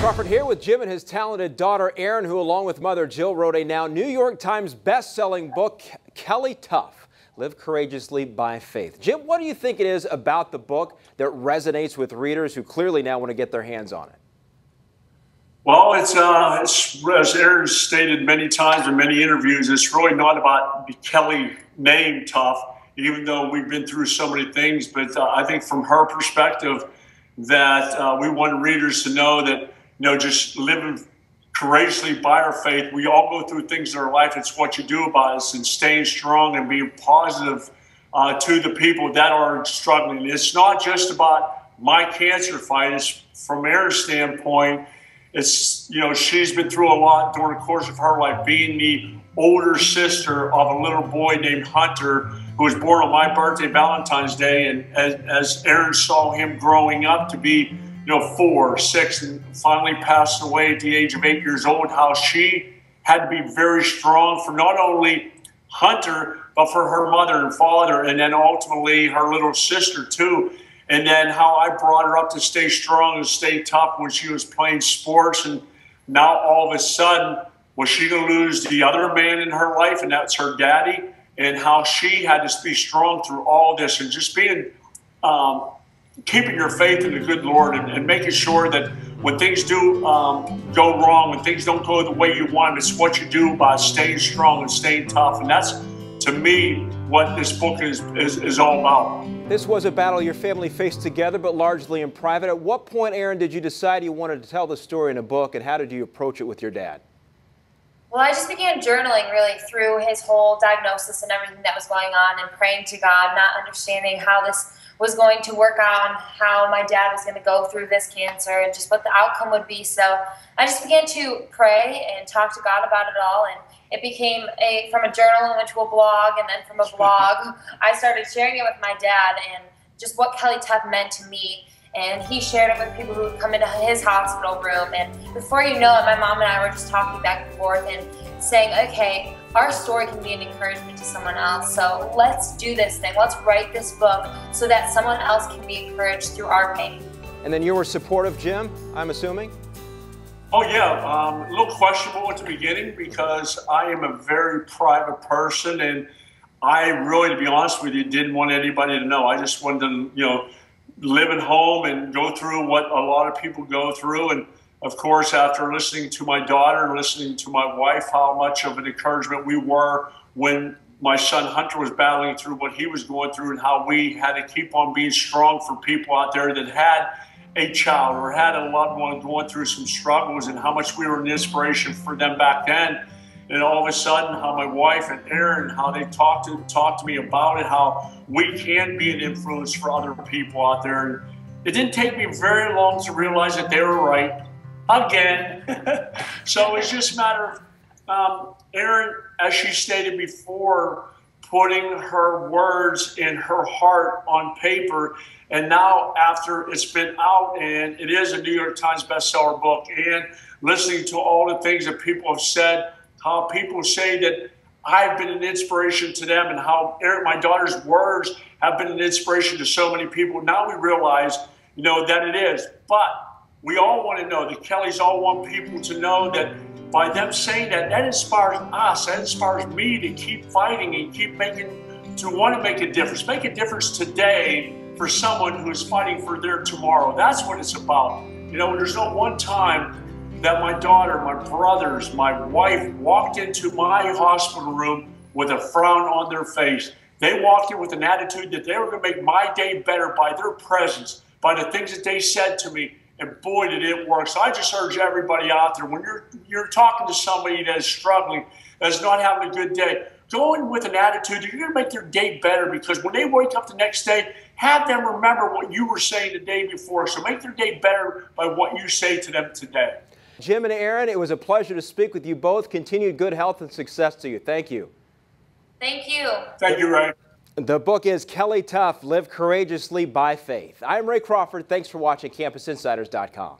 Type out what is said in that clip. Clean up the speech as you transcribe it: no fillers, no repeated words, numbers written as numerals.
Crawford here with Jim and his talented daughter Erin, who along with mother Jill wrote a now New York Times best-selling book, Kelly Tough, Live Courageously by Faith. Jim, what do you think it is about the book that resonates with readers who clearly now want to get their hands on it? Well, it's as Erin stated many times in many interviews, it's really not about the Kelly name Tough, even though we've been through so many things. But I think from her perspective that we want readers to know that, just living courageously by our faith. We all go through things in our life. It's what you do about us, and staying strong and being positive to the people that are struggling. It's not just about my cancer fight. It's from Erin's standpoint. It's, she's been through a lot during the course of her life, being the older sister of a little boy named Hunter, who was born on my birthday, Valentine's Day. And as Erin saw him growing up to be, 4, 6, and finally passed away at the age of 8 years old, how she had to be very strong for not only Hunter, but for her mother and father, and then ultimately her little sister too. And then how I brought her up to stay strong and stay tough when she was playing sports. And now all of a sudden, was she going to lose the other man in her life, and that's her daddy, and how she had to be strong through all this, and just being, keeping your faith in the good Lord, and making sure that when things do go wrong, when things don't go the way you want, it's what you do by staying strong and staying tough. And that's, to me, what this book is all about. This was a battle your family faced together, but largely in private. At what point, Erin, did you decide you wanted to tell the story in a book, and how did you approach it with your dad? Well, I just began journaling really through his whole diagnosis and everything that was going on, and praying to God, not understanding how this was going to work on, how my dad was going to go through this cancer, and just what the outcome would be. So I just began to pray and talk to God about it all, and it became from a journal, it went to a blog, and then from a blog, I started sharing it with my dad, and just what Kelly Tough meant to me. And he shared it with people who would come into his hospital room. And before you know it, my mom and I were just talking back and forth and saying, okay, our story can be an encouragement to someone else. So let's do this thing. Let's write this book so that someone else can be encouraged through our pain. And then you were supportive, Jim, I'm assuming? Oh, yeah. A little questionable at the beginning, because I am a very private person, and I really, to be honest with you, didn't want anybody to know. I just wanted to, live at home and go through what a lot of people go through. And of course, after listening to my daughter and listening to my wife, how much of an encouragement we were when my son Hunter was battling through what he was going through, and how we had to keep on being strong for people out there that had a child or had a loved one going through some struggles, and how much we were an inspiration for them back then. And all of a sudden, how my wife and Erin, how they talked to me about it, how we can be an influence for other people out there. And it didn't take me very long to realize that they were right again. So it's just a matter of Erin, as she stated before, putting her words and her heart on paper. And now, after it's been out, and it is a New York Times bestseller book, and listening to all the things that people have said, how people say that I've been an inspiration to them, and how my daughter's words have been an inspiration to so many people. Now we realize, that it is. But we all want to know, the Kellys all want people to know that by them saying that, that inspires us, that inspires me to keep fighting and keep want to make a difference. Make a difference today for someone who's fighting for their tomorrow. That's what it's about. There's no one time that my daughter, my brothers, my wife walked into my hospital room with a frown on their face. They walked in with an attitude that they were going to make my day better by their presence, by the things that they said to me, and boy, did it work. So I just urge everybody out there, when you're talking to somebody that is struggling, that's not having a good day, go in with an attitude that you're going to make their day better, because when they wake up the next day, have them remember what you were saying the day before. So make their day better by what you say to them today. Jim and Erin, it was a pleasure to speak with you both. Continued good health and success to you. Thank you. Thank you. Thank you, Ray. The book is Kelly Tough, Live Courageously by Faith. I'm Ray Crawford. Thanks for watching CampusInsiders.com.